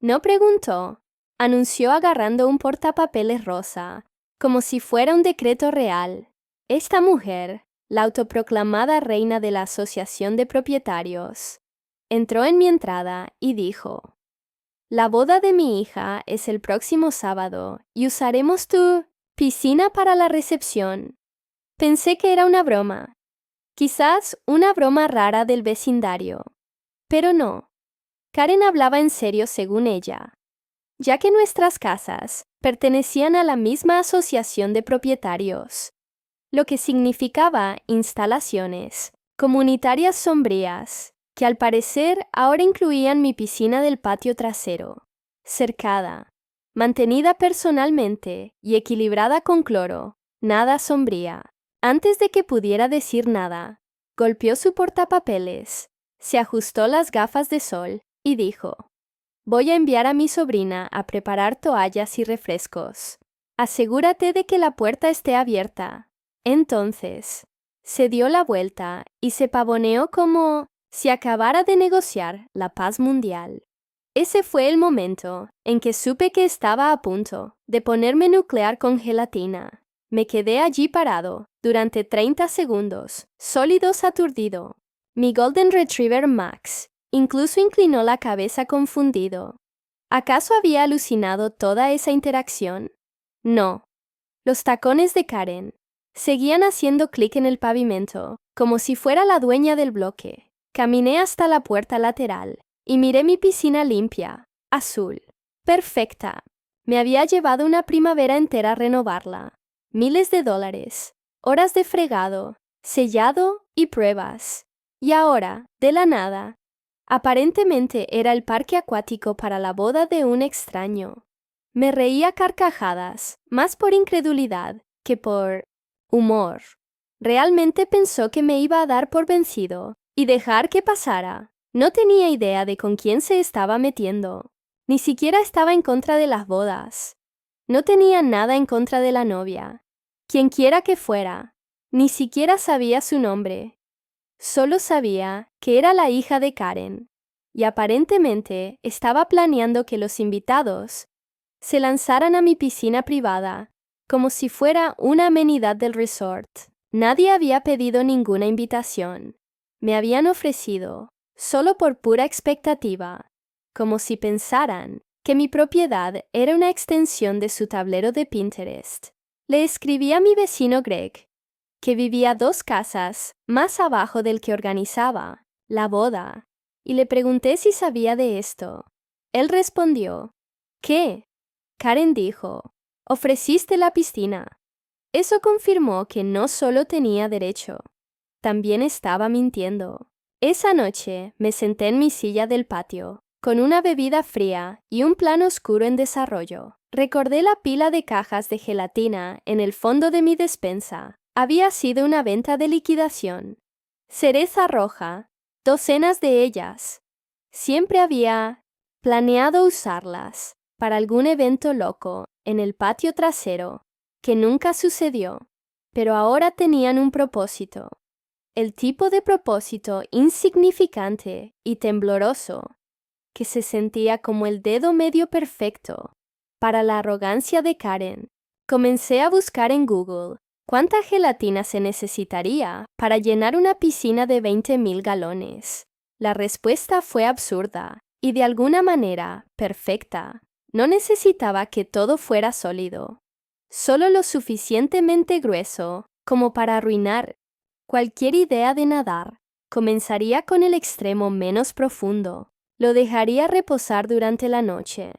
No preguntó. Anunció agarrando un portapapeles rosa, como si fuera un decreto real. Esta mujer, la autoproclamada reina de la Asociación de Propietarios, entró en mi entrada y dijo: «La boda de mi hija es el próximo sábado y usaremos tu piscina para la recepción». Pensé que era una broma, quizás una broma rara del vecindario. Pero no. Karen hablaba en serio según ella, ya que nuestras casas pertenecían a la misma asociación de propietarios, lo que significaba instalaciones comunitarias sombrías, que al parecer ahora incluían mi piscina del patio trasero, cercada, mantenida personalmente y equilibrada con cloro, nada sombría. Antes de que pudiera decir nada, golpeó su portapapeles, se ajustó las gafas de sol y dijo: «Voy a enviar a mi sobrina a preparar toallas y refrescos. Asegúrate de que la puerta esté abierta». Entonces, se dio la vuelta y se pavoneó como si acabara de negociar la paz mundial. Ese fue el momento en que supe que estaba a punto de ponerme nuclear con gelatina. Me quedé allí parado durante 30 segundos, sólidos aturdido. Mi Golden Retriever Max incluso inclinó la cabeza confundido. ¿Acaso había alucinado toda esa interacción? No. Los tacones de Karen seguían haciendo clic en el pavimento, como si fuera la dueña del bloque. Caminé hasta la puerta lateral y miré mi piscina limpia, azul, perfecta. Me había llevado una primavera entera renovarla. Miles de dólares, horas de fregado, sellado y pruebas. Y ahora, de la nada, aparentemente era el parque acuático para la boda de un extraño. Me reía a carcajadas, más por incredulidad que por humor. Realmente pensó que me iba a dar por vencido y dejar que pasara. No tenía idea de con quién se estaba metiendo. Ni siquiera estaba en contra de las bodas. No tenía nada en contra de la novia. Quienquiera que fuera, ni siquiera sabía su nombre. Solo sabía que era la hija de Karen, y aparentemente estaba planeando que los invitados se lanzaran a mi piscina privada como si fuera una amenidad del resort. Nadie había pedido ninguna invitación. Me habían ofrecido, solo por pura expectativa, como si pensaran que mi propiedad era una extensión de su tablero de Pinterest. Le escribí a mi vecino Greg, que vivía 2 casas más abajo del que organizaba la boda, y le pregunté si sabía de esto. Él respondió: «¿Qué?». Karen dijo: «Ofreciste la piscina». Eso confirmó que no solo tenía derecho, también estaba mintiendo. Esa noche me senté en mi silla del patio, con una bebida fría y un plan oscuro en desarrollo. Recordé la pila de cajas de gelatina en el fondo de mi despensa. Había sido una venta de liquidación. Cereza roja, docenas de ellas. Siempre había planeado usarlas para algún evento loco en el patio trasero, que nunca sucedió, pero ahora tenían un propósito. El tipo de propósito insignificante y tembloroso, que se sentía como el dedo medio perfecto para la arrogancia de Karen. Comencé a buscar en Google cuánta gelatina se necesitaría para llenar una piscina de 20,000 galones. La respuesta fue absurda y de alguna manera perfecta. No necesitaba que todo fuera sólido, solo lo suficientemente grueso como para arruinar cualquier idea de nadar. Comenzaría con el extremo menos profundo. Lo dejaría reposar durante la noche.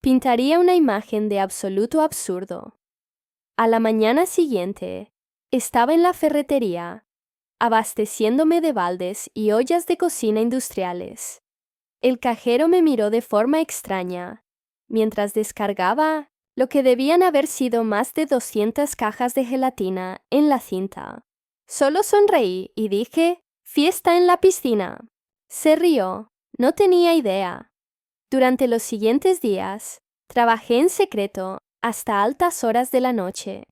Pintaría una imagen de absoluto absurdo. A la mañana siguiente, estaba en la ferretería, abasteciéndome de baldes y ollas de cocina industriales. El cajero me miró de forma extraña, mientras descargaba lo que debían haber sido más de 200 cajas de gelatina en la cinta. Solo sonreí y dije: «Fiesta en la piscina». Se rió. No tenía idea. Durante los siguientes días, trabajé en secreto hasta altas horas de la noche.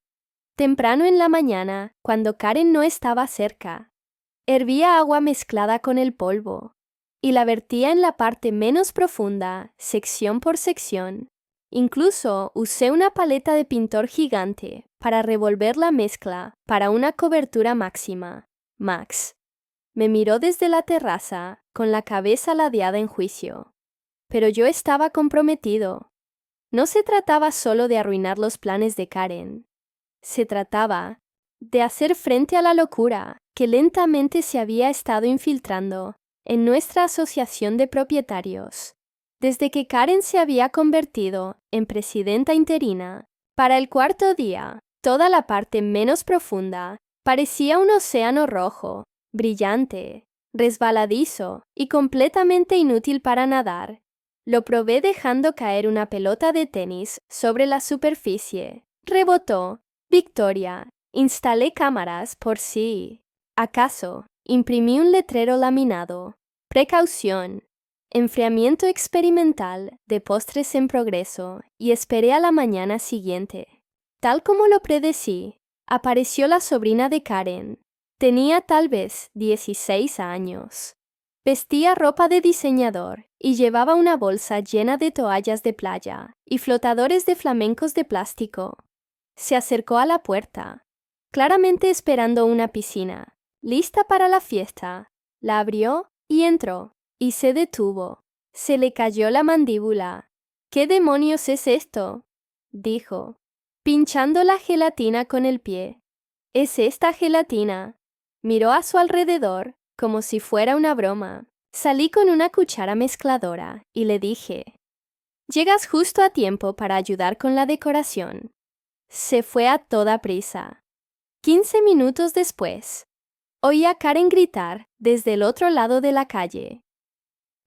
Temprano en la mañana, cuando Karen no estaba cerca, hervía agua mezclada con el polvo y la vertía en la parte menos profunda, sección por sección. Incluso usé una paleta de pintor gigante para revolver la mezcla para una cobertura máxima. Max me miró desde la terraza con la cabeza ladeada en juicio. Pero yo estaba comprometido. No se trataba solo de arruinar los planes de Karen. Se trataba de hacer frente a la locura que lentamente se había estado infiltrando en nuestra asociación de propietarios, desde que Karen se había convertido en presidenta interina. Para el cuarto día, toda la parte menos profunda parecía un océano rojo, brillante, resbaladizo y completamente inútil para nadar. Lo probé dejando caer una pelota de tenis sobre la superficie. Rebotó. Victoria. Instalé cámaras por si acaso. Imprimí un letrero laminado. Precaución. Enfriamiento experimental de postres en progreso y esperé a la mañana siguiente. Tal como lo predecí, apareció la sobrina de Karen. Tenía tal vez 16 años. Vestía ropa de diseñador y llevaba una bolsa llena de toallas de playa y flotadores de flamencos de plástico. Se acercó a la puerta, claramente esperando una piscina, lista para la fiesta. La abrió y entró, y se detuvo. Se le cayó la mandíbula. ¿Qué demonios es esto?, dijo, pinchando la gelatina con el pie. ¿Es esta gelatina? Miró a su alrededor como si fuera una broma. Salí con una cuchara mezcladora y le dije, «Llegas justo a tiempo para ayudar con la decoración». Se fue a toda prisa. 15 minutos después, oí a Karen gritar desde el otro lado de la calle.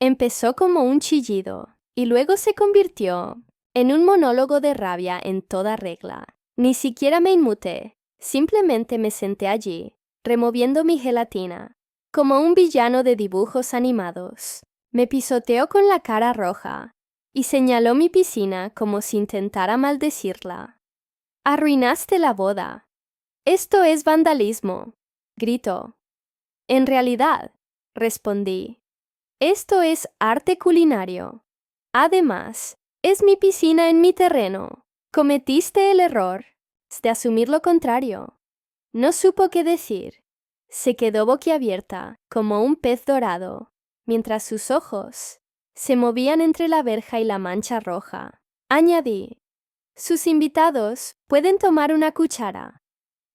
Empezó como un chillido y luego se convirtió en un monólogo de rabia en toda regla. Ni siquiera me inmuté, simplemente me senté allí, removiendo mi gelatina, como un villano de dibujos animados. Me pisoteó con la cara roja y señaló mi piscina como si intentara maldecirla. «Arruinaste la boda». «Esto es vandalismo», gritó. «En realidad», respondí, «esto es arte culinario. Además, es mi piscina en mi terreno. Cometiste el error de asumir lo contrario». No supo qué decir. Se quedó boquiabierta, como un pez dorado, mientras sus ojos se movían entre la verja y la mancha roja. Añadí, «Sus invitados pueden tomar una cuchara.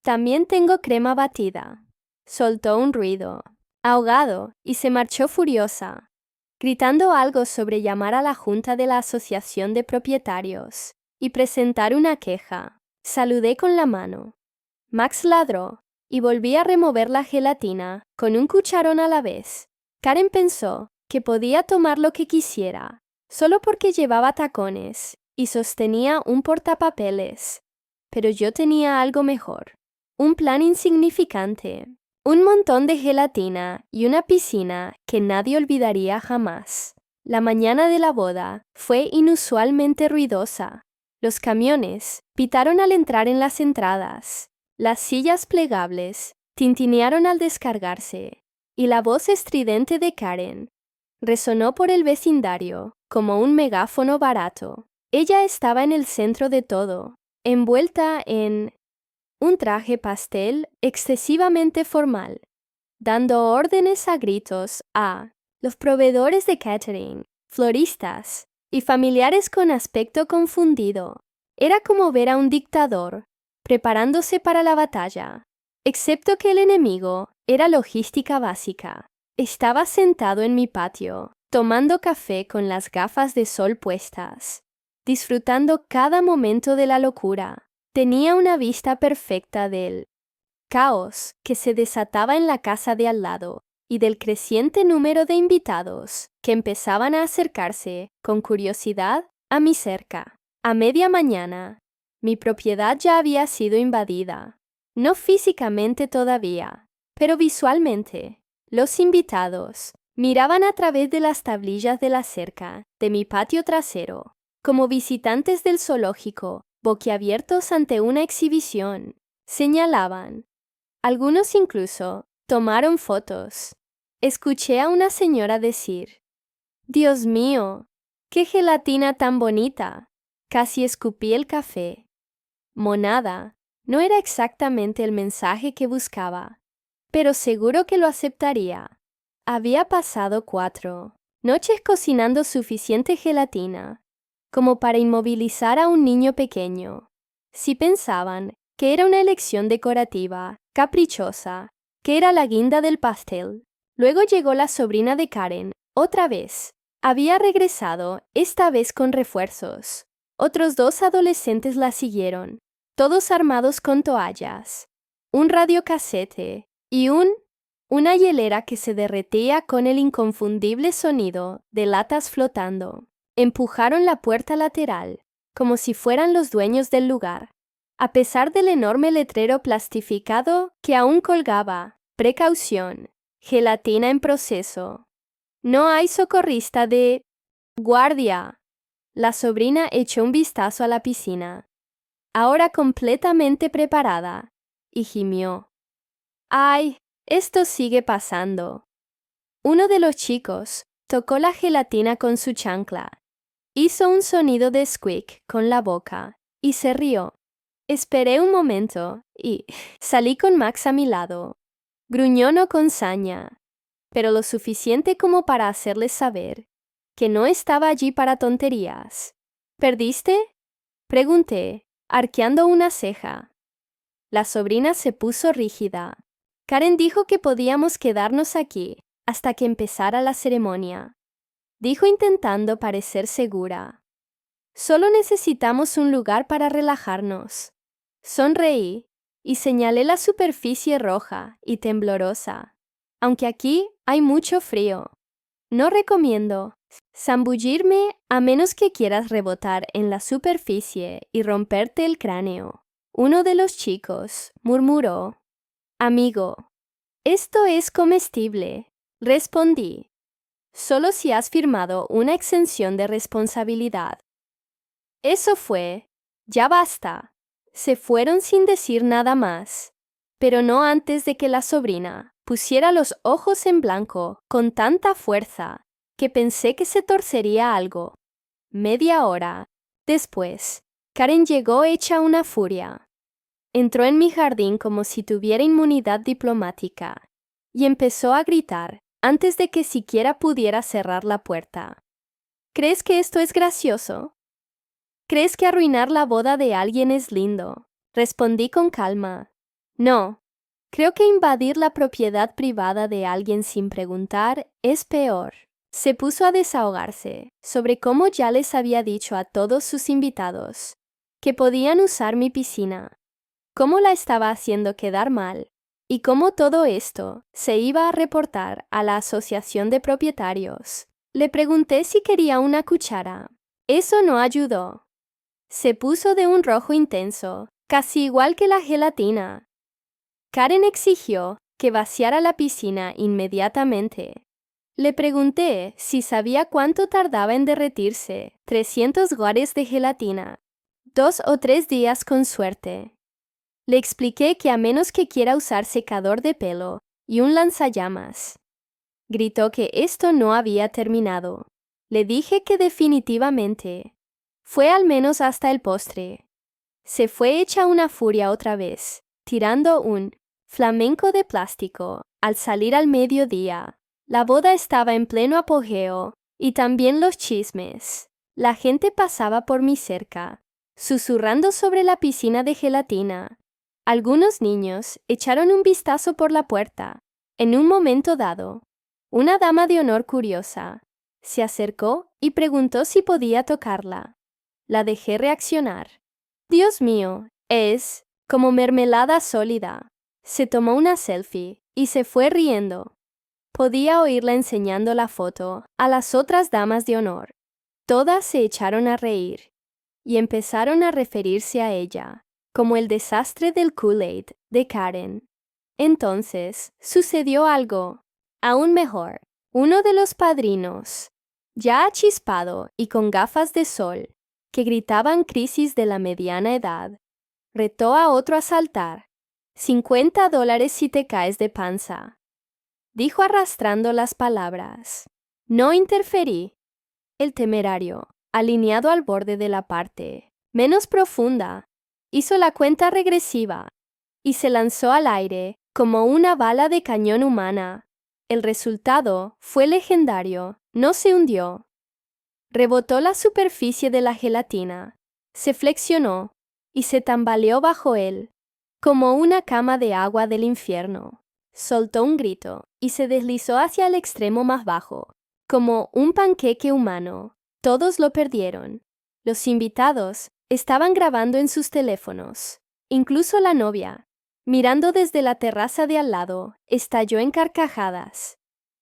También tengo crema batida». Soltó un ruido, ahogado, y se marchó furiosa, gritando algo sobre llamar a la junta de la asociación de propietarios y presentar una queja. Saludé con la mano. Max ladró y volví a remover la gelatina con un cucharón a la vez. Karen pensó que podía tomar lo que quisiera, solo porque llevaba tacones y sostenía un portapapeles. Pero yo tenía algo mejor. Un plan insignificante, un montón de gelatina y una piscina que nadie olvidaría jamás. La mañana de la boda fue inusualmente ruidosa. Los camiones pitaron al entrar en las entradas. Las sillas plegables tintinearon al descargarse, y la voz estridente de Karen resonó por el vecindario como un megáfono barato. Ella estaba en el centro de todo, envuelta en un traje pastel excesivamente formal, dando órdenes a gritos a los proveedores de catering, floristas y familiares con aspecto confundido. Era como ver a un dictador preparándose para la batalla, excepto que el enemigo era logística básica. Estaba sentado en mi patio, tomando café con las gafas de sol puestas, disfrutando cada momento de la locura. Tenía una vista perfecta del caos que se desataba en la casa de al lado y del creciente número de invitados que empezaban a acercarse con curiosidad a mi cerca. A media mañana, mi propiedad ya había sido invadida. No físicamente todavía, pero visualmente. Los invitados miraban a través de las tablillas de la cerca de mi patio trasero, como visitantes del zoológico, boquiabiertos ante una exhibición. Señalaban. Algunos incluso tomaron fotos. Escuché a una señora decir: «Dios mío, qué gelatina tan bonita». Casi escupí el café. Monada, no era exactamente el mensaje que buscaba, pero seguro que lo aceptaría. Había pasado 4 noches cocinando suficiente gelatina como para inmovilizar a un niño pequeño. Si pensaban que era una elección decorativa, caprichosa, que era la guinda del pastel. Luego llegó la sobrina de Karen, otra vez. Había regresado, esta vez con refuerzos. Otros 2 adolescentes la siguieron, todos armados con toallas, un radiocasete y una hielera que se derretía con el inconfundible sonido de latas flotando. Empujaron la puerta lateral, como si fueran los dueños del lugar. A pesar del enorme letrero plastificado que aún colgaba: «Precaución, gelatina en proceso. No hay socorrista de guardia». La sobrina echó un vistazo a la piscina, ahora completamente preparada, y gimió: «¡Ay! Esto sigue pasando». Uno de los chicos tocó la gelatina con su chancla. Hizo un sonido de squeak con la boca y se rió. Esperé un momento y salí con Max a mi lado. Gruñó no con saña, pero lo suficiente como para hacerles saber que no estaba allí para tonterías. ¿Perdiste?, pregunté, arqueando una ceja. La sobrina se puso rígida. Karen dijo que podíamos quedarnos aquí hasta que empezara la ceremonia, dijo intentando parecer segura. Solo necesitamos un lugar para relajarnos. Sonreí y señalé la superficie roja y temblorosa. Aunque aquí hay mucho frío. No recomiendo zambullirme a menos que quieras rebotar en la superficie y romperte el cráneo. Uno de los chicos murmuró: «Amigo, esto es comestible», respondí. «Solo si has firmado una exención de responsabilidad». Eso fue. Ya basta. Se fueron sin decir nada más, pero no antes de que la sobrina pusiera los ojos en blanco con tanta fuerza que pensé que se torcería algo. Media hora después, Karen llegó hecha una furia. Entró en mi jardín como si tuviera inmunidad diplomática y empezó a gritar antes de que siquiera pudiera cerrar la puerta. ¿Crees que esto es gracioso? ¿Crees que arruinar la boda de alguien es lindo?, respondí con calma. No, creo que invadir la propiedad privada de alguien sin preguntar es peor. Se puso a desahogarse sobre cómo ya les había dicho a todos sus invitados que podían usar mi piscina, cómo la estaba haciendo quedar mal y cómo todo esto se iba a reportar a la asociación de propietarios. Le pregunté si quería una cuchara. Eso no ayudó. Se puso de un rojo intenso, casi igual que la gelatina. Karen exigió que vaciara la piscina inmediatamente. Le pregunté si sabía cuánto tardaba en derretirse 300 guares de gelatina. 2 o 3 días con suerte. Le expliqué que a menos que quiera usar secador de pelo y un lanzallamas. Gritó que esto no había terminado. Le dije que definitivamente. Fue al menos hasta el postre. Se fue hecha una furia otra vez, tirando un flamenco de plástico al salir al mediodía. La boda estaba en pleno apogeo, y también los chismes. La gente pasaba por mi cerca, susurrando sobre la piscina de gelatina. Algunos niños echaron un vistazo por la puerta. En un momento dado, una dama de honor curiosa se acercó y preguntó si podía tocarla. La dejé reaccionar. Dios mío, es como mermelada sólida. Se tomó una selfie y se fue riendo. Podía oírla enseñando la foto a las otras damas de honor. Todas se echaron a reír y empezaron a referirse a ella como el desastre del Kool-Aid de Karen. Entonces sucedió algo aún mejor. Uno de los padrinos, ya achispado y con gafas de sol, que gritaban crisis de la mediana edad, retó a otro a saltar. $50 si te caes de panza. dijo arrastrando las palabras. No interferí. El temerario, alineado al borde de la parte menos profunda, hizo la cuenta regresiva y se lanzó al aire como una bala de cañón humana. El resultado fue legendario. No se hundió. Rebotó la superficie de la gelatina, se flexionó y se tambaleó bajo él, como una cama de agua del infierno. Soltó un grito y se deslizó hacia el extremo más bajo, como un panqueque humano. Todos lo perdieron. Los invitados estaban grabando en sus teléfonos. Incluso la novia, mirando desde la terraza de al lado, estalló en carcajadas.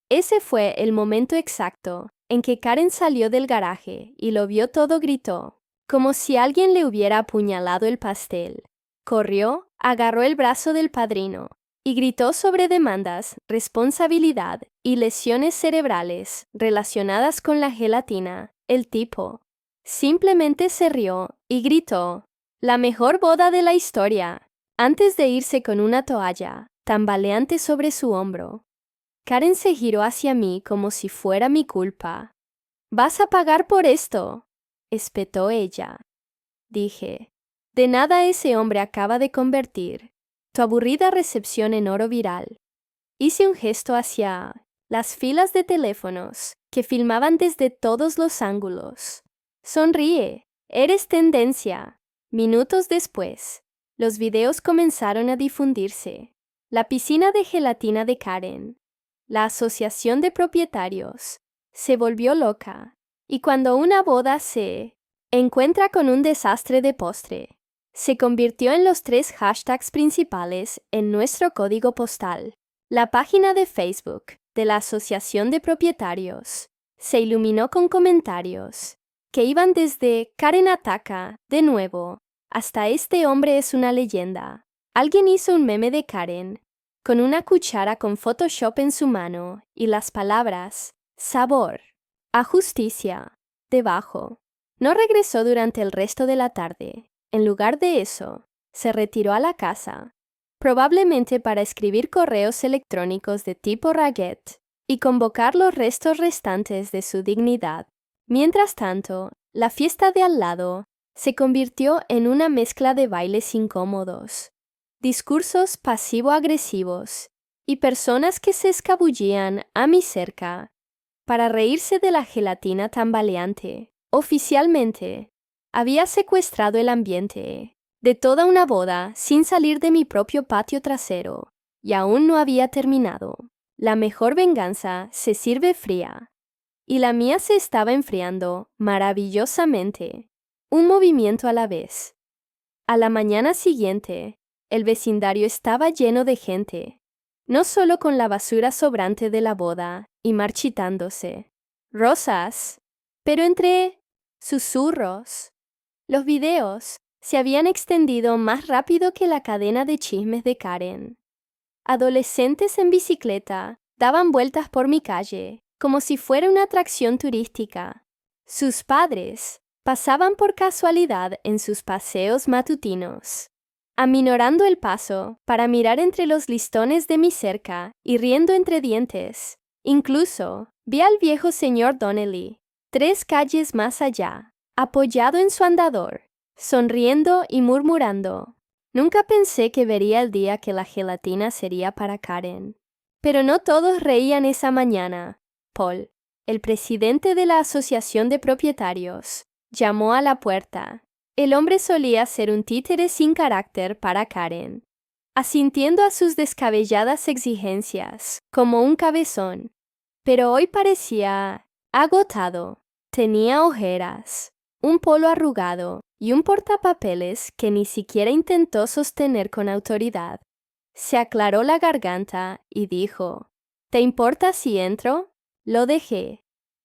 Ese fue el momento exacto en que Karen salió del garaje y lo vio todo. Gritó, como si alguien le hubiera apuñalado el pastel. Corrió, agarró el brazo del padrino y gritó sobre demandas, responsabilidad y lesiones cerebrales relacionadas con la gelatina. El tipo simplemente se rió y gritó, «La mejor boda de la historia», antes de irse con una toalla tambaleante sobre su hombro. Karen se giró hacia mí como si fuera mi culpa. «Vas a pagar por esto», espetó ella. Dije, «De nada, ese hombre acaba de convertir tu aburrida recepción en oro viral». Hice un gesto hacia las filas de teléfonos que filmaban desde todos los ángulos. «Sonríe, eres tendencia». Minutos después, los videos comenzaron a difundirse. La piscina de gelatina de Karen, la asociación de propietarios, se volvió loca. Y cuando una boda se encuentra con un desastre de postre, se convirtió en los 3 hashtags principales en nuestro código postal. La página de Facebook de la Asociación de Propietarios se iluminó con comentarios que iban desde «Karen ataca de nuevo» hasta «Este hombre es una leyenda». Alguien hizo un meme de Karen con una cuchara con Photoshop en su mano y las palabras «sabor» a justicia debajo. No regresó durante el resto de la tarde. En lugar de eso, se retiró a la casa, probablemente para escribir correos electrónicos de tipo Ragged y convocar los restos restantes de su dignidad. Mientras tanto, la fiesta de al lado se convirtió en una mezcla de bailes incómodos, discursos pasivo-agresivos y personas que se escabullían a mi cerca para reírse de la gelatina tambaleante. Oficialmente, había secuestrado el ambiente de toda una boda sin salir de mi propio patio trasero, y aún no había terminado. La mejor venganza se sirve fría, y la mía se estaba enfriando maravillosamente, un movimiento a la vez. A la mañana siguiente, el vecindario estaba lleno de gente, no solo con la basura sobrante de la boda y marchitándose, rosas, pero entre susurros. Los videos se habían extendido más rápido que la cadena de chismes de Karen. Adolescentes en bicicleta daban vueltas por mi calle, como si fuera una atracción turística. Sus padres pasaban por casualidad en sus paseos matutinos, aminorando el paso para mirar entre los listones de mi cerca y riendo entre dientes. Incluso vi al viejo señor Donnelly, 3 calles más allá, apoyado en su andador, sonriendo y murmurando. Nunca pensé que vería el día que la gelatina sería para Karen. Pero no todos reían esa mañana. Paul, el presidente de la Asociación de Propietarios, llamó a la puerta. El hombre solía ser un títere sin carácter para Karen, asintiendo a sus descabelladas exigencias como un cabezón. Pero hoy parecía agotado. Tenía ojeras, un polo arrugado y un portapapeles que ni siquiera intentó sostener con autoridad. Se aclaró la garganta y dijo, «¿Te importa si entro?» Lo dejé.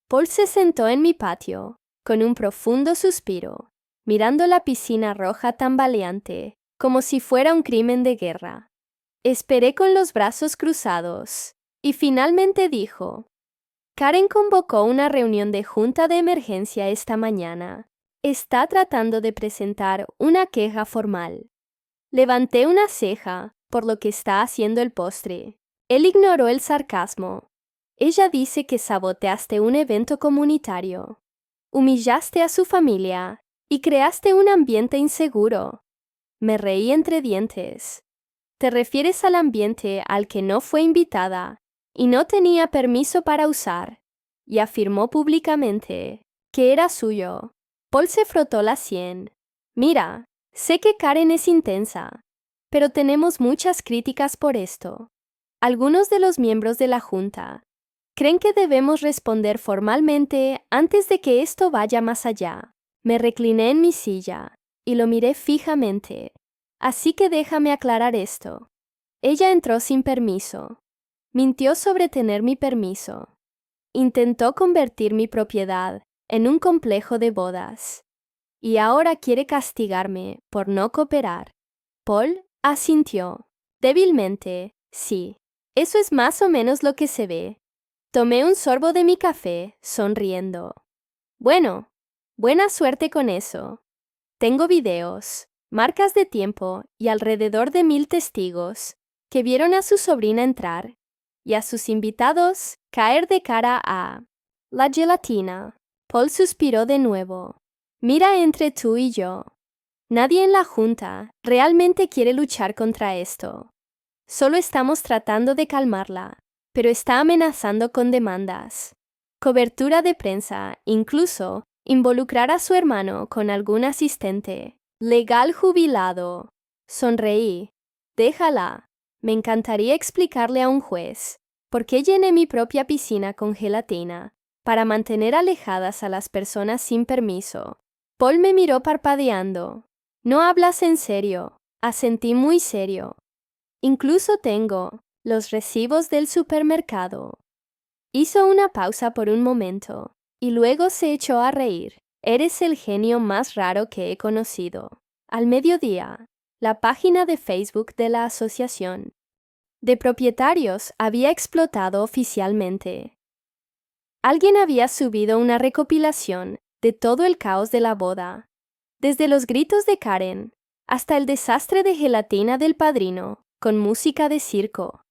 Paul se sentó en mi patio, con un profundo suspiro, mirando la piscina roja tambaleante, como si fuera un crimen de guerra. Esperé con los brazos cruzados, y finalmente dijo, «Karen convocó una reunión de junta de emergencia esta mañana. Está tratando de presentar una queja formal». Levanté una ceja por lo que está haciendo el postre. Él ignoró el sarcasmo. Ella dice que saboteaste un evento comunitario, humillaste a su familia y creaste un ambiente inseguro. Me reí entre dientes. Te refieres al ambiente al que no fue invitada y no tenía permiso para usar, y afirmó públicamente que era suyo. Paul se frotó la sien. Mira, sé que Karen es intensa, pero tenemos muchas críticas por esto. Algunos de los miembros de la Junta creen que debemos responder formalmente antes de que esto vaya más allá. Me recliné en mi silla y lo miré fijamente. Así que déjame aclarar esto. Ella entró sin permiso. Mintió sobre tener mi permiso. Intentó convertir mi propiedad en un complejo de bodas. Y ahora quiere castigarme por no cooperar. Paul asintió. Débilmente, sí. Eso es más o menos lo que se ve. Tomé un sorbo de mi café, sonriendo. Bueno, buena suerte con eso. Tengo videos, marcas de tiempo y alrededor de 1000 testigos que vieron a su sobrina entrar y a sus invitados caer de cara a la gelatina. Paul suspiró de nuevo. Mira, entre tú y yo. Nadie en la Junta realmente quiere luchar contra esto. Solo estamos tratando de calmarla, pero está amenazando con demandas, cobertura de prensa, incluso involucrar a su hermano con algún asistente legal jubilado. Sonreí. Déjala. Me encantaría explicarle a un juez por qué llené mi propia piscina con gelatina para mantener alejadas a las personas sin permiso. Paul me miró parpadeando. No hablas en serio. Asentí muy serio. Incluso tengo los recibos del supermercado. Hizo una pausa por un momento y luego se echó a reír. Eres el genio más raro que he conocido. Al mediodía, la página de Facebook de la Asociación de Propietarios había explotado oficialmente. Alguien había subido una recopilación de todo el caos de la boda, desde los gritos de Karen hasta el desastre de gelatina del padrino con música de circo.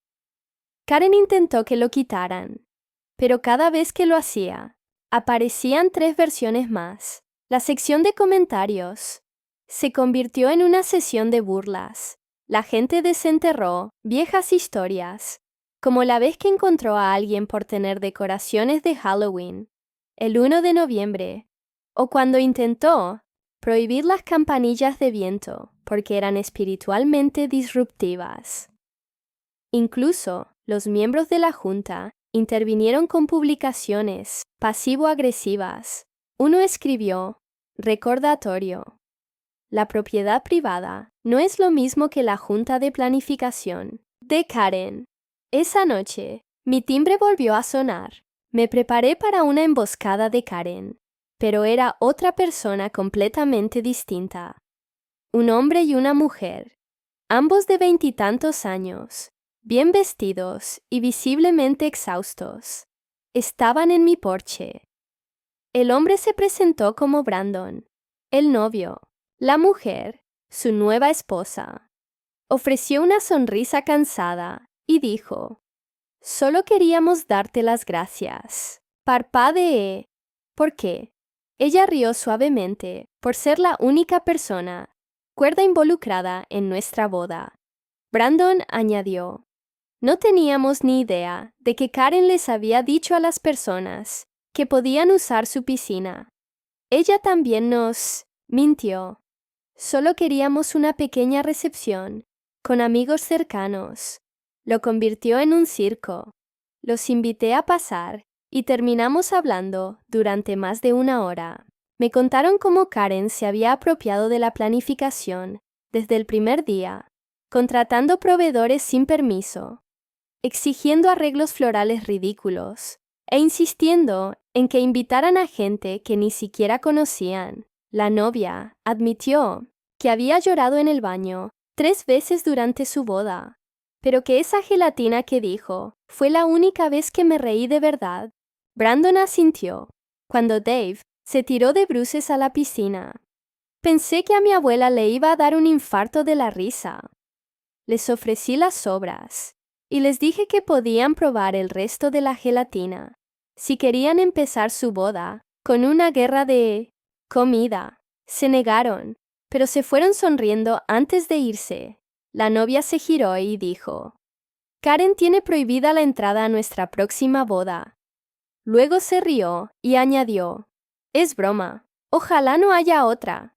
Karen intentó que lo quitaran, pero cada vez que lo hacía, aparecían 3 versiones más. La sección de comentarios se convirtió en una sesión de burlas. La gente desenterró viejas historias, como la vez que encontró a alguien por tener decoraciones de Halloween el 1 de noviembre, o cuando intentó prohibir las campanillas de viento porque eran espiritualmente disruptivas. Incluso los miembros de la Junta intervinieron con publicaciones pasivo-agresivas. Uno escribió, recordatorio. La propiedad privada no es lo mismo que la Junta de Planificación. De Karen. Esa noche, mi timbre volvió a sonar. Me preparé para una emboscada de Karen, pero era otra persona completamente distinta. Un hombre y una mujer, ambos de 20 y tantos años, bien vestidos y visiblemente exhaustos. Estaban en mi porche. El hombre se presentó como Brandon, el novio. La mujer, su nueva esposa. Ofreció una sonrisa cansada y dijo, «Solo queríamos darte las gracias». Parpadeé. ¿Por qué? Ella rió suavemente por ser la única persona cuerda involucrada en nuestra boda. Brandon añadió, «No teníamos ni idea de que Karen les había dicho a las personas que podían usar su piscina. Ella también nos mintió. Solo queríamos una pequeña recepción, con amigos cercanos. Lo convirtió en un circo. Los invité a pasar y terminamos hablando durante más de 1 hora. Me contaron cómo Karen se había apropiado de la planificación desde el primer día, contratando proveedores sin permiso, exigiendo arreglos florales ridículos e insistiendo en que invitaran a gente que ni siquiera conocían. La novia admitió que había llorado en el baño 3 veces durante su boda, pero que esa gelatina que dijo fue la única vez que me reí de verdad. Brandon asintió cuando Dave se tiró de bruces a la piscina. Pensé que a mi abuela le iba a dar un infarto de la risa. Les ofrecí las sobras y les dije que podían probar el resto de la gelatina si querían empezar su boda con una guerra de comida. Se negaron, pero se fueron sonriendo antes de irse. La novia se giró y dijo: Karen tiene prohibida la entrada a nuestra próxima boda. Luego se rió y añadió: es broma, ojalá no haya otra.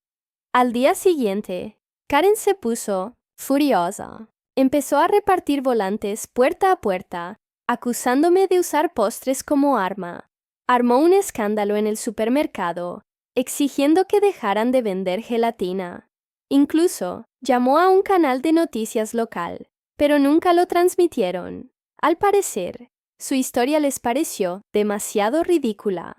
Al día siguiente, Karen se puso furiosa. Empezó a repartir volantes puerta a puerta, acusándome de usar postres como arma. Armó un escándalo en el supermercado, exigiendo que dejaran de vender gelatina. Incluso llamó a un canal de noticias local, pero nunca lo transmitieron. Al parecer, su historia les pareció demasiado ridícula.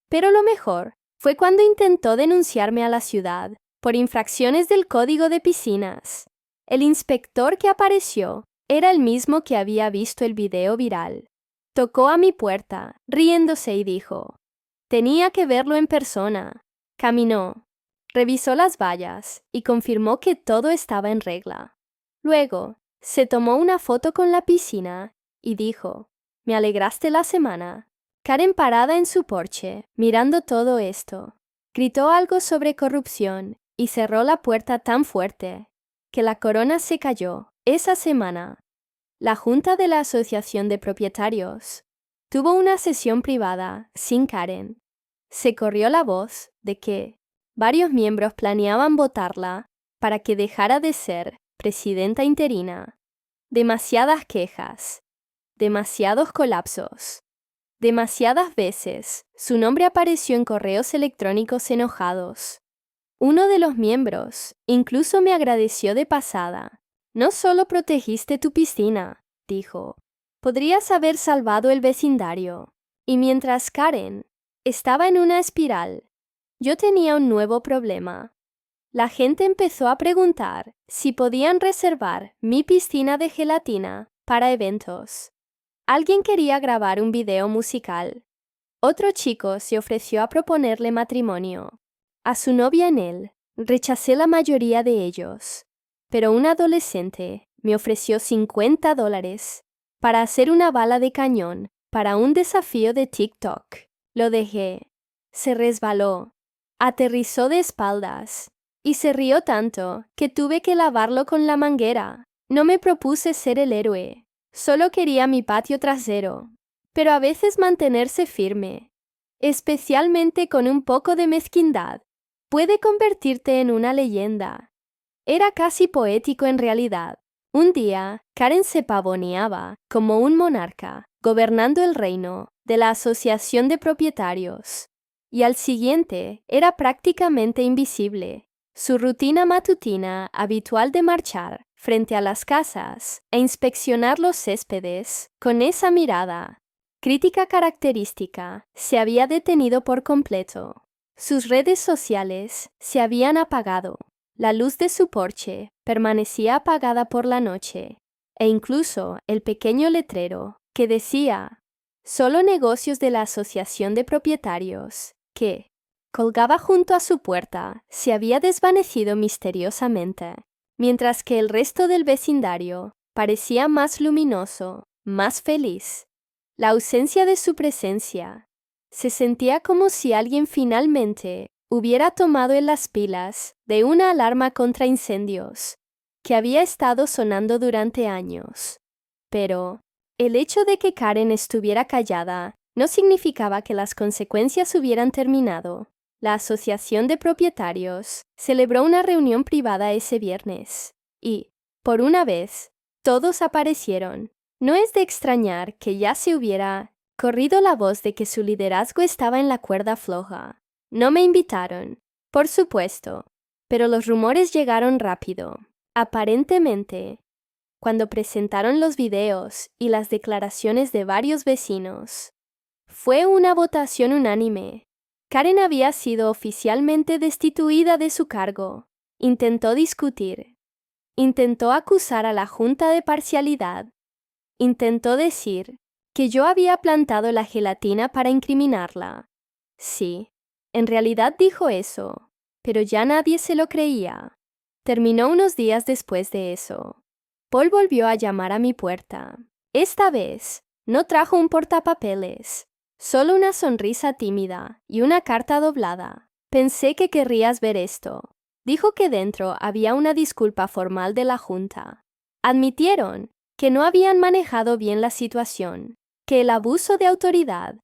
Pero lo mejor fue cuando intentó denunciarme a la ciudad por infracciones del código de piscinas. El inspector que apareció era el mismo que había visto el video viral. Tocó a mi puerta, riéndose, y dijo: tenía que verlo en persona. Caminó, revisó las vallas y confirmó que todo estaba en regla. Luego, se tomó una foto con la piscina y dijo: me alegraste la semana. Karen, parada en su porche, mirando todo esto, gritó algo sobre corrupción y cerró la puerta tan fuerte que la corona se cayó. Esa semana, la Junta de la Asociación de Propietarios tuvo una sesión privada sin Karen. Se corrió la voz de que varios miembros planeaban votarla para que dejara de ser presidenta interina. Demasiadas quejas, demasiados colapsos. Demasiadas veces su nombre apareció en correos electrónicos enojados. Uno de los miembros incluso me agradeció de pasada. No solo protegiste tu piscina, dijo, podrías haber salvado el vecindario. Y mientras Karen estaba en una espiral, yo tenía un nuevo problema. La gente empezó a preguntar si podían reservar mi piscina de gelatina para eventos. Alguien quería grabar un video musical. Otro chico se ofreció a proponerle matrimonio a su novia en él. Rechacé la mayoría de ellos, pero un adolescente me ofreció $50 para hacer una bala de cañón para un desafío de TikTok. Lo dejé. Se resbaló, aterrizó de espaldas y se rió tanto que tuve que lavarlo con la manguera. No me propuse ser el héroe. Solo quería mi patio trasero. Pero a veces mantenerse firme, especialmente con un poco de mezquindad, puede convertirte en una leyenda. Era casi poético en realidad. Un día, Karen se pavoneaba como un monarca, gobernando el reino de la Asociación de Propietarios. Y al siguiente, era prácticamente invisible. Su rutina matutina habitual de marchar frente a las casas e inspeccionar los céspedes con esa mirada crítica característica se había detenido por completo. Sus redes sociales se habían apagado. La luz de su porche permanecía apagada por la noche, e incluso el pequeño letrero que decía «Solo negocios de la Asociación de Propietarios», que colgaba junto a su puerta, se había desvanecido misteriosamente, mientras que el resto del vecindario parecía más luminoso, más feliz. La ausencia de su presencia se sentía como si alguien finalmente hubiera tomado en las pilas de una alarma contra incendios que había estado sonando durante años. Pero el hecho de que Karen estuviera callada no significaba que las consecuencias hubieran terminado. La Asociación de Propietarios celebró una reunión privada ese viernes y, por una vez, todos aparecieron. No es de extrañar que ya se hubiera corrido la voz de que su liderazgo estaba en la cuerda floja. No me invitaron, por supuesto, pero los rumores llegaron rápido. Aparentemente, cuando presentaron los videos y las declaraciones de varios vecinos, fue una votación unánime. Karen había sido oficialmente destituida de su cargo. Intentó discutir. Intentó acusar a la Junta de parcialidad. Intentó decir que yo había plantado la gelatina para incriminarla. Sí, en realidad dijo eso, pero ya nadie se lo creía. Terminó unos días después de eso. Paul volvió a llamar a mi puerta. Esta vez, no trajo un portapapeles, solo una sonrisa tímida y una carta doblada. Pensé que querrías ver esto. Dijo que dentro había una disculpa formal de la junta. Admitieron que no habían manejado bien la situación, que el abuso de autoridad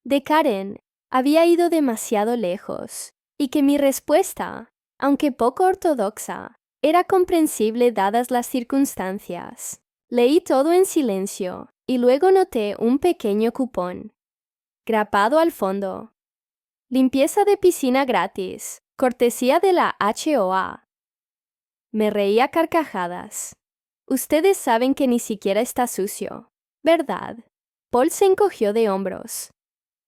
de Karen había ido demasiado lejos y que mi respuesta, aunque poco ortodoxa, era comprensible dadas las circunstancias. Leí todo en silencio y luego noté un pequeño cupón grapado al fondo. Limpieza de piscina gratis, cortesía de la HOA. Me reí a carcajadas. Ustedes saben que ni siquiera está sucio, ¿verdad? Paul se encogió de hombros.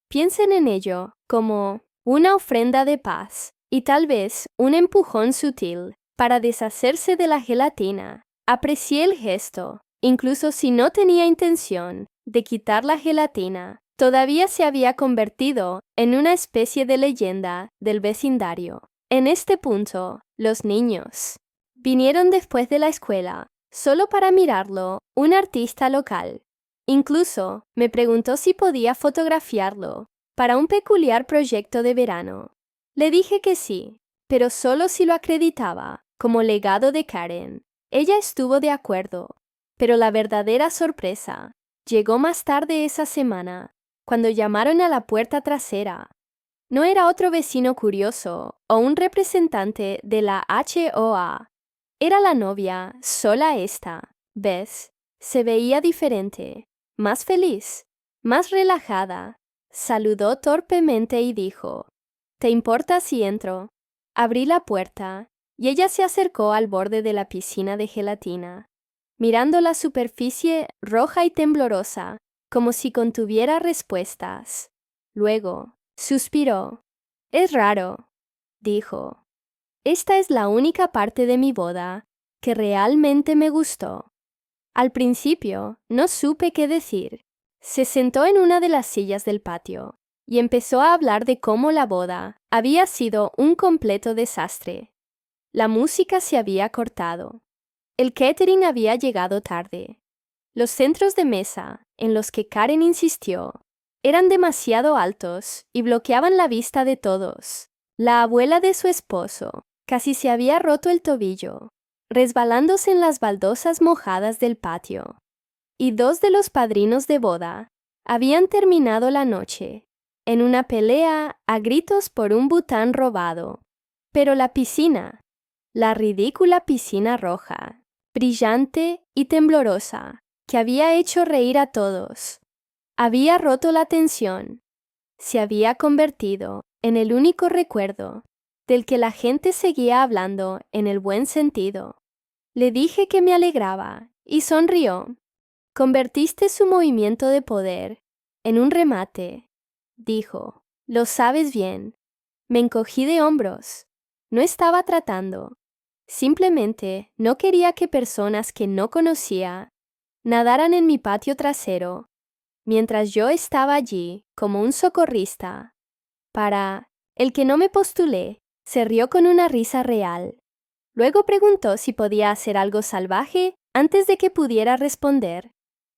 Piensen en ello como una ofrenda de paz y tal vez un empujón sutil para deshacerse de la gelatina. Aprecié el gesto, incluso si no tenía intención de quitar la gelatina. Todavía se había convertido en una especie de leyenda del vecindario. En este punto, los niños vinieron después de la escuela, solo para mirarlo, un artista local. Incluso me preguntó si podía fotografiarlo para un peculiar proyecto de verano. Le dije que sí, pero solo si lo acreditaba como legado de Karen. Ella estuvo de acuerdo, pero la verdadera sorpresa llegó más tarde esa semana, cuando llamaron a la puerta trasera. No era otro vecino curioso o un representante de la HOA. Era la novia, sola esta. ¿Ves? Se veía diferente, más feliz, más relajada. Saludó torpemente y dijo, ¿te importa si entro? Abrí la puerta y ella se acercó al borde de la piscina de gelatina, mirando la superficie roja y temblorosa, como si contuviera respuestas. Luego, suspiró. Es raro, dijo. Esta es la única parte de mi boda que realmente me gustó. Al principio, no supe qué decir. Se sentó en una de las sillas del patio y empezó a hablar de cómo la boda había sido un completo desastre. La música se había cortado. El catering había llegado tarde. Los centros de mesa, en los que Karen insistió, eran demasiado altos y bloqueaban la vista de todos. La abuela de su esposo casi se había roto el tobillo, resbalándose en las baldosas mojadas del patio. Y dos de los padrinos de boda habían terminado la noche en una pelea a gritos por un bután robado. Pero la piscina, la ridícula piscina roja, brillante y temblorosa, que había hecho reír a todos, había roto la tensión. Se había convertido en el único recuerdo del que la gente seguía hablando en el buen sentido. Le dije que me alegraba y sonrió. Convertiste su movimiento de poder en un remate, dijo. Lo sabes bien. Me encogí de hombros. No estaba tratando. Simplemente no quería que personas que no conocía nadaran en mi patio trasero, mientras yo estaba allí como un socorrista. El que no me postulé, se rió con una risa real. Luego preguntó si podía hacer algo salvaje antes de que pudiera responder.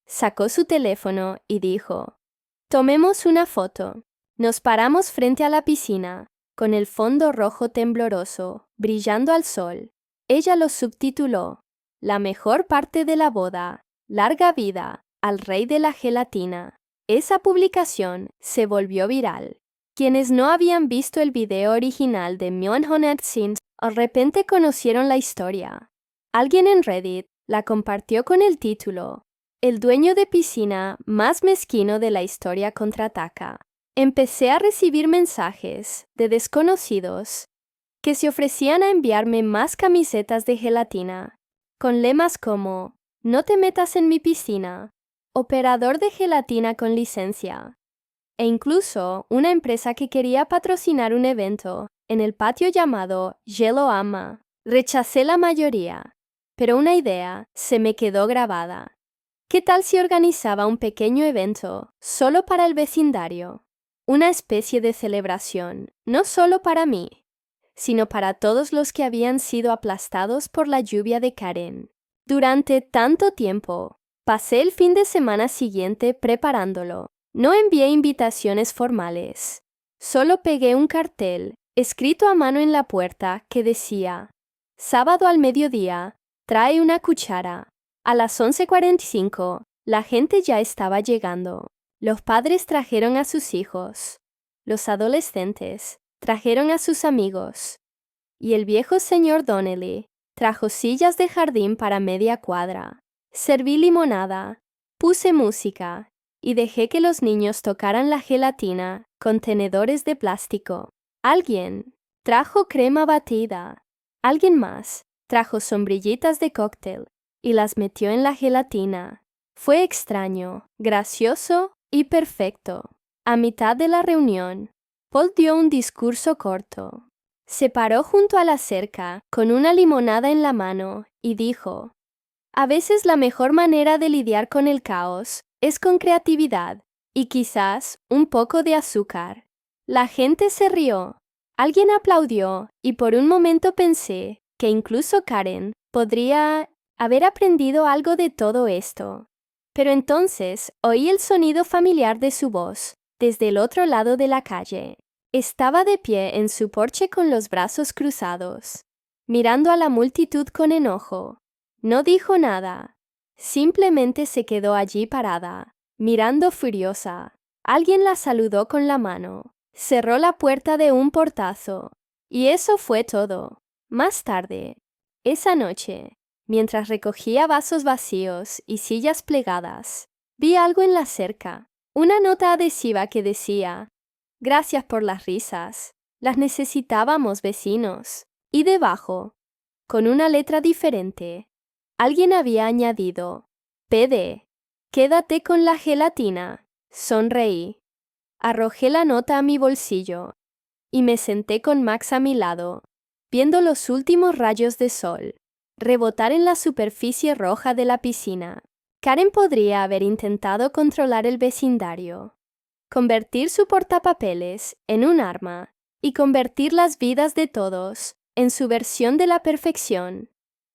Sacó su teléfono y dijo, tomemos una foto. Nos paramos frente a la piscina, con el fondo rojo tembloroso, brillando al sol. Ella lo subtituló, La mejor parte de la boda, larga vida al rey de la gelatina. Esa publicación se volvió viral. Quienes no habían visto el video original de Myeonhonet Sin de repente conocieron la historia. Alguien en Reddit la compartió con el título, El dueño de piscina más mezquino de la historia contraataca. Empecé a recibir mensajes de desconocidos que se ofrecían a enviarme más camisetas de gelatina, con lemas como, no te metas en mi piscina, operador de gelatina con licencia, e incluso una empresa que quería patrocinar un evento en el patio llamado Hielo Ama. Rechacé la mayoría, pero una idea se me quedó grabada. ¿Qué tal si organizaba un pequeño evento solo para el vecindario? Una especie de celebración, no solo para mí, sino para todos los que habían sido aplastados por la lluvia de Karen. Durante tanto tiempo, Pasé el fin de semana siguiente preparándolo. No envié invitaciones formales. Solo pegué un cartel, escrito a mano en la puerta, que decía: sábado al mediodía, trae una cuchara. A las 11:45, la gente ya estaba llegando. Los padres trajeron a sus hijos. Los adolescentes trajeron a sus amigos. Y el viejo señor Donnelly trajo sillas de jardín para media cuadra. Serví limonada, puse música y dejé que los niños tocaran la gelatina con tenedores de plástico. Alguien trajo crema batida. Alguien más trajo sombrillitas de cóctel y las metió en la gelatina. Fue extraño, gracioso y perfecto. A mitad de la reunión, Paul dio un discurso corto. Se paró junto a la cerca con una limonada en la mano y dijo: a veces la mejor manera de lidiar con el caos es con creatividad y quizás un poco de azúcar. La gente se rió. Alguien aplaudió y por un momento pensé que incluso Karen podría haber aprendido algo de todo esto. Pero entonces oí el sonido familiar de su voz desde el otro lado de la calle. Estaba de pie en su porche con los brazos cruzados, mirando a la multitud con enojo. No dijo nada. Simplemente se quedó allí parada, mirando furiosa. Alguien la saludó con la mano. Cerró la puerta de un portazo. Y eso fue todo. Más tarde, esa noche, mientras recogía vasos vacíos y sillas plegadas, vi algo en la cerca. Una nota adhesiva que decía: gracias por las risas. Las necesitábamos, vecinos. Y debajo, con una letra diferente, alguien había añadido: PD, quédate con la gelatina. Sonreí. Arrojé la nota a mi bolsillo y me senté con Max a mi lado, viendo los últimos rayos de sol rebotar en la superficie roja de la piscina. Karen podría haber intentado controlar el vecindario, convertir su portapapeles en un arma y convertir las vidas de todos en su versión de la perfección.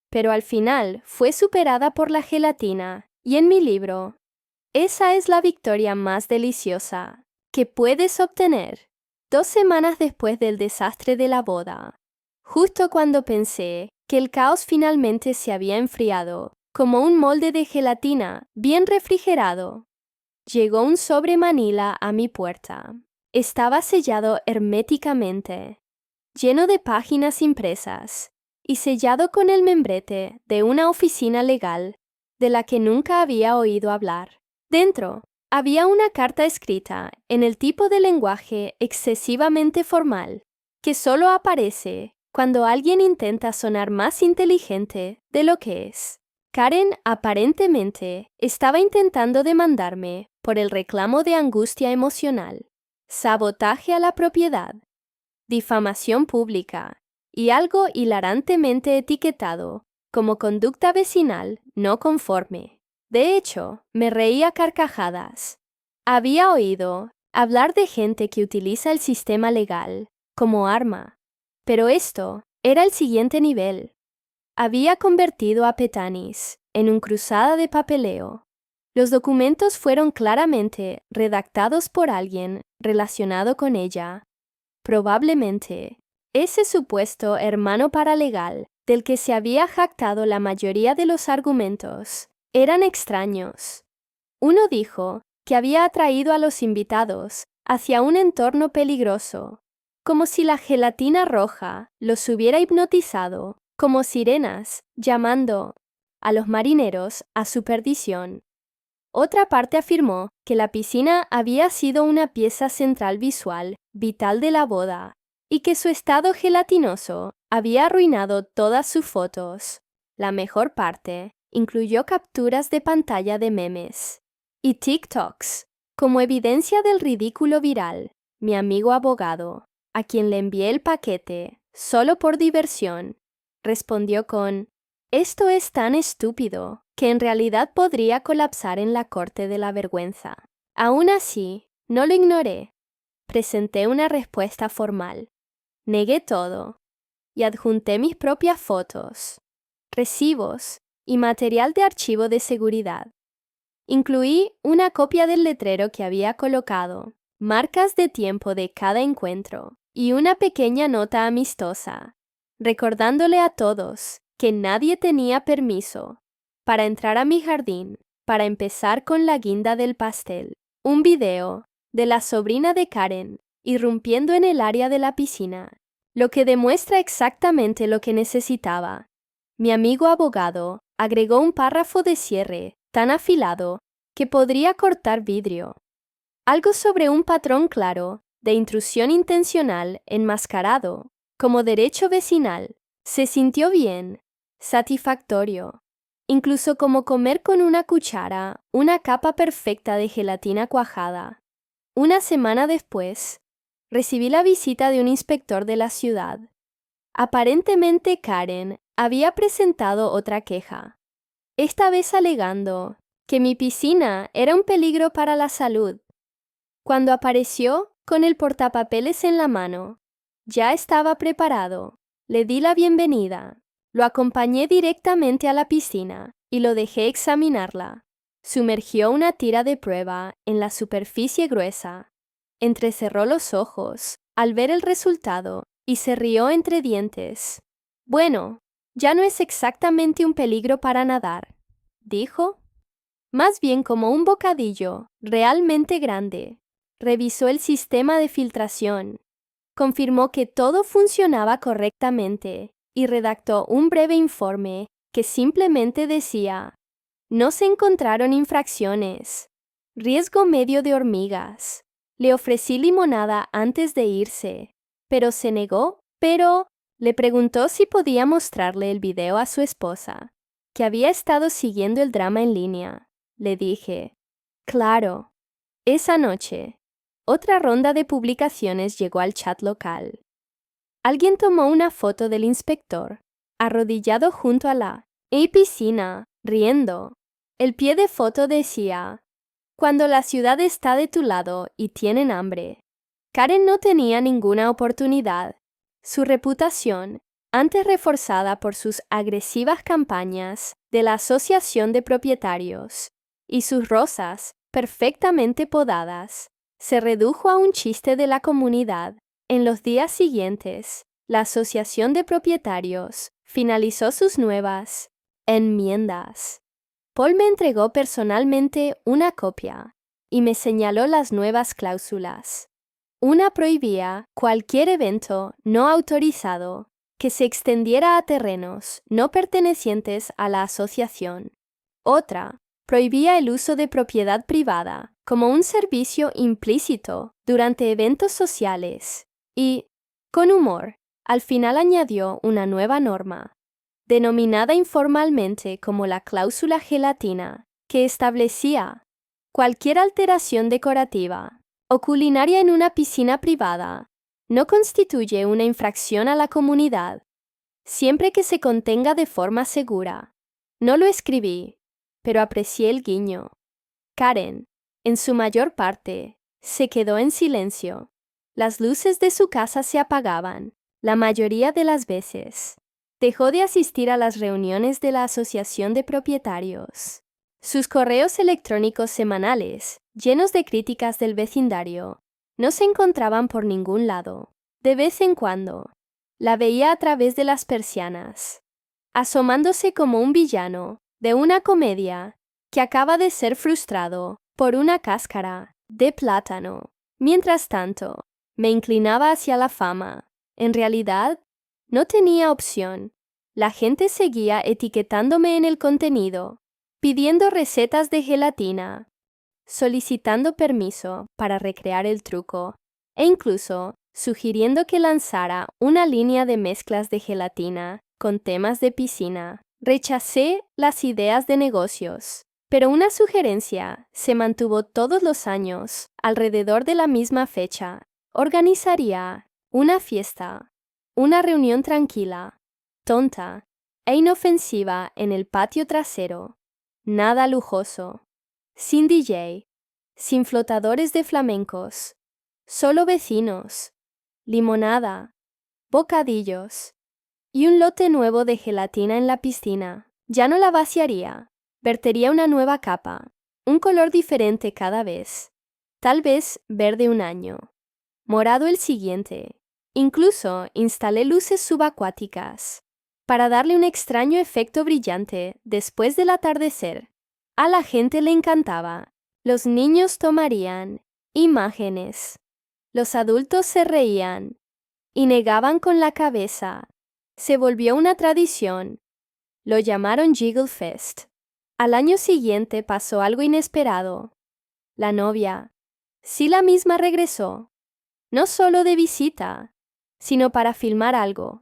Pero al final fue superada por la gelatina y en mi libro, esa es la victoria más deliciosa que puedes obtener. 2 semanas después del desastre de la boda, justo cuando pensé que el caos finalmente se había enfriado, como un molde de gelatina bien refrigerado, llegó un sobre Manila a mi puerta. Estaba sellado herméticamente, lleno de páginas impresas y sellado con el membrete de una oficina legal de la que nunca había oído hablar. Dentro había una carta escrita en el tipo de lenguaje excesivamente formal que solo aparece cuando alguien intenta sonar más inteligente de lo que es. Karen aparentemente estaba intentando demandarme por el reclamo de angustia emocional, sabotaje a la propiedad, difamación pública y algo hilarantemente etiquetado como conducta vecinal no conforme. De hecho, me reía a carcajadas. Había oído hablar de gente que utiliza el sistema legal como arma, pero esto era el siguiente nivel. Había convertido a Petanis en una cruzada de papeleo. Los documentos fueron claramente redactados por alguien relacionado con ella. Probablemente, ese supuesto hermano paralegal del que se había jactado la mayoría de los argumentos eran extraños. Uno dijo que había atraído a los invitados hacia un entorno peligroso, como si la gelatina roja los hubiera hipnotizado, como sirenas, llamando a los marineros a su perdición. Otra parte afirmó que la piscina había sido una pieza central visual vital de la boda y que su estado gelatinoso había arruinado todas sus fotos. La mejor parte incluyó capturas de pantalla de memes y TikToks. Como evidencia del ridículo viral, mi amigo abogado, a quien le envié el paquete solo por diversión, respondió con: esto es tan estúpido que en realidad podría colapsar en la corte de la vergüenza. Aún así, no lo ignoré. Presenté una respuesta formal. Negué todo y adjunté mis propias fotos, recibos y material de archivo de seguridad. Incluí una copia del letrero que había colocado, marcas de tiempo de cada encuentro y una pequeña nota amistosa, recordándole a todos que nadie tenía permiso para entrar a mi jardín para empezar con la guinda del pastel. Un video de la sobrina de Karen irrumpiendo en el área de la piscina, lo que demuestra exactamente lo que necesitaba. Mi amigo abogado agregó un párrafo de cierre tan afilado que podría cortar vidrio. Algo sobre un patrón claro de intrusión intencional enmascarado como derecho vecinal. Se sintió bien, satisfactorio, incluso como comer con una cuchara una capa perfecta de gelatina cuajada. Una semana después, recibí la visita de un inspector de la ciudad. Aparentemente Karen había presentado otra queja, esta vez alegando que mi piscina era un peligro para la salud. Cuando apareció con el portapapeles en la mano, ya estaba preparado. Le di la bienvenida. Lo acompañé directamente a la piscina y lo dejé examinarla. Sumergió una tira de prueba en la superficie gruesa. Entrecerró los ojos al ver el resultado y se rió entre dientes. Bueno, ya no es exactamente un peligro para nadar, dijo. Más bien como un bocadillo realmente grande. Revisó el sistema de filtración. Confirmó que todo funcionaba correctamente y redactó un breve informe que simplemente decía: no se encontraron infracciones. Riesgo medio de hormigas. Le ofrecí limonada antes de irse, pero se negó. Pero le preguntó si podía mostrarle el video a su esposa, que había estado siguiendo el drama en línea. Le dije, claro. Esa noche, otra ronda de publicaciones llegó al chat local. Alguien tomó una foto del inspector, arrodillado junto a la piscina, riendo. El pie de foto decía: cuando la ciudad está de tu lado y tienen hambre. Karen no tenía ninguna oportunidad. Su reputación, antes reforzada por sus agresivas campañas de la Asociación de Propietarios y sus rosas perfectamente podadas, se redujo a un chiste de la comunidad. En los días siguientes, la Asociación de Propietarios finalizó sus nuevas enmiendas. Paul me entregó personalmente una copia y me señaló las nuevas cláusulas. Una prohibía cualquier evento no autorizado que se extendiera a terrenos no pertenecientes a la asociación. Otra prohibía el uso de propiedad privada como un servicio implícito durante eventos sociales y, con humor, al final añadió una nueva norma, denominada informalmente como la cláusula gelatina, que establecía: cualquier alteración decorativa o culinaria en una piscina privada no constituye una infracción a la comunidad, siempre que se contenga de forma segura. No lo escribí, pero aprecié el guiño. Karen, en su mayor parte, se quedó en silencio. Las luces de su casa se apagaban, la mayoría de las veces. Dejó de asistir a las reuniones de la Asociación de Propietarios. Sus correos electrónicos semanales, llenos de críticas del vecindario, no se encontraban por ningún lado. De vez en cuando, la veía a través de las persianas, asomándose como un villano de una comedia que acaba de ser frustrado por una cáscara de plátano. Mientras tanto, me inclinaba hacia la fama. En realidad, no tenía opción. La gente seguía etiquetándome en el contenido, pidiendo recetas de gelatina, solicitando permiso para recrear el truco e incluso sugiriendo que lanzara una línea de mezclas de gelatina con temas de piscina. Rechacé las ideas de negocios, pero una sugerencia se mantuvo todos los años alrededor de la misma fecha. Organizaría una fiesta, una reunión tranquila, tonta e inofensiva en el patio trasero. Nada lujoso, sin DJ, sin flotadores de flamencos, solo vecinos, limonada, bocadillos y un lote nuevo de gelatina en la piscina. Ya no la vaciaría, vertería una nueva capa, un color diferente cada vez. Tal vez verde un año, morado el siguiente. Incluso instalé luces subacuáticas para darle un extraño efecto brillante después del atardecer. A la gente le encantaba. Los niños tomarían imágenes. Los adultos se reían y negaban con la cabeza. Se volvió una tradición. Lo llamaron Jiggle Fest. Al año siguiente pasó algo inesperado. La novia, Sila misma regresó, no solo de visita, sino para filmar algo.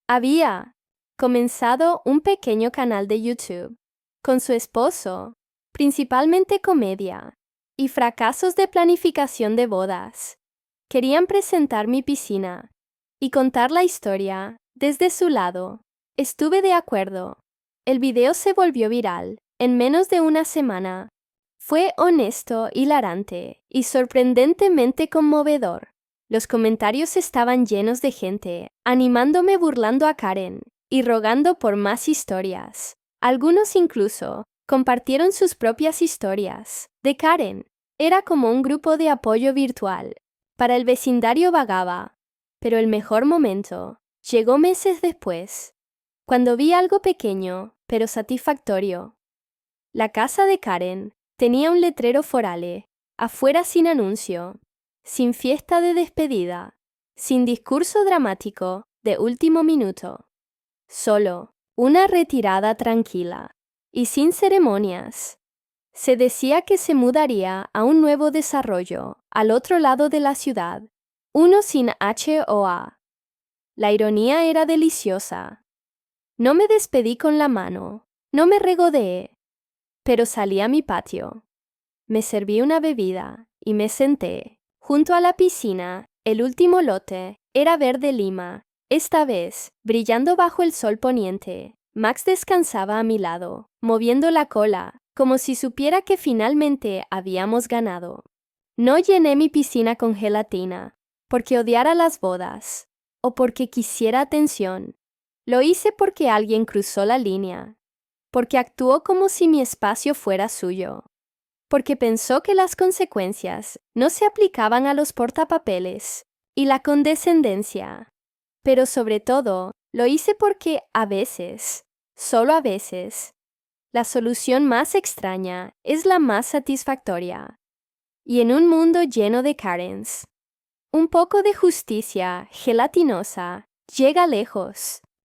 Había comenzado un pequeño canal de YouTube con su esposo, principalmente comedia y fracasos de planificación de bodas. Querían presentar mi piscina y contar la historia desde su lado. Estuve de acuerdo. El video se volvió viral en menos de una semana. Fue honesto, hilarante y sorprendentemente conmovedor. Los comentarios estaban llenos de gente, animándome burlando a Karen y rogando por más historias. Algunos incluso compartieron sus propias historias de Karen. Era como un grupo de apoyo virtual. Para el vecindario vagaba. Pero el mejor momento llegó meses después, cuando vi algo pequeño, pero satisfactorio. La casa de Karen tenía un letrero forale, afuera sin anuncio, sin fiesta de despedida, sin discurso dramático de último minuto. Solo una retirada tranquila y sin ceremonias. Se decía que se mudaría a un nuevo desarrollo al otro lado de la ciudad, uno sin HOA. La ironía era deliciosa. No me despedí con la mano, no me regodeé, pero salí a mi patio. Me serví una bebida y me senté. Junto a la piscina, el último lote era verde lima. Esta vez, brillando bajo el sol poniente, Max descansaba a mi lado, moviendo la cola, como si supiera que finalmente habíamos ganado. No llené mi piscina con gelatina, porque odiara las bodas, o porque quisiera atención. Lo hice porque alguien cruzó la línea, porque actuó como si mi espacio fuera suyo, porque pensó que las consecuencias no se aplicaban a los portapapeles y la condescendencia. Pero sobre todo, lo hice porque a veces, solo a veces, la solución más extraña es la más satisfactoria. Y en un mundo lleno de Karens, un poco de justicia gelatinosa llega lejos.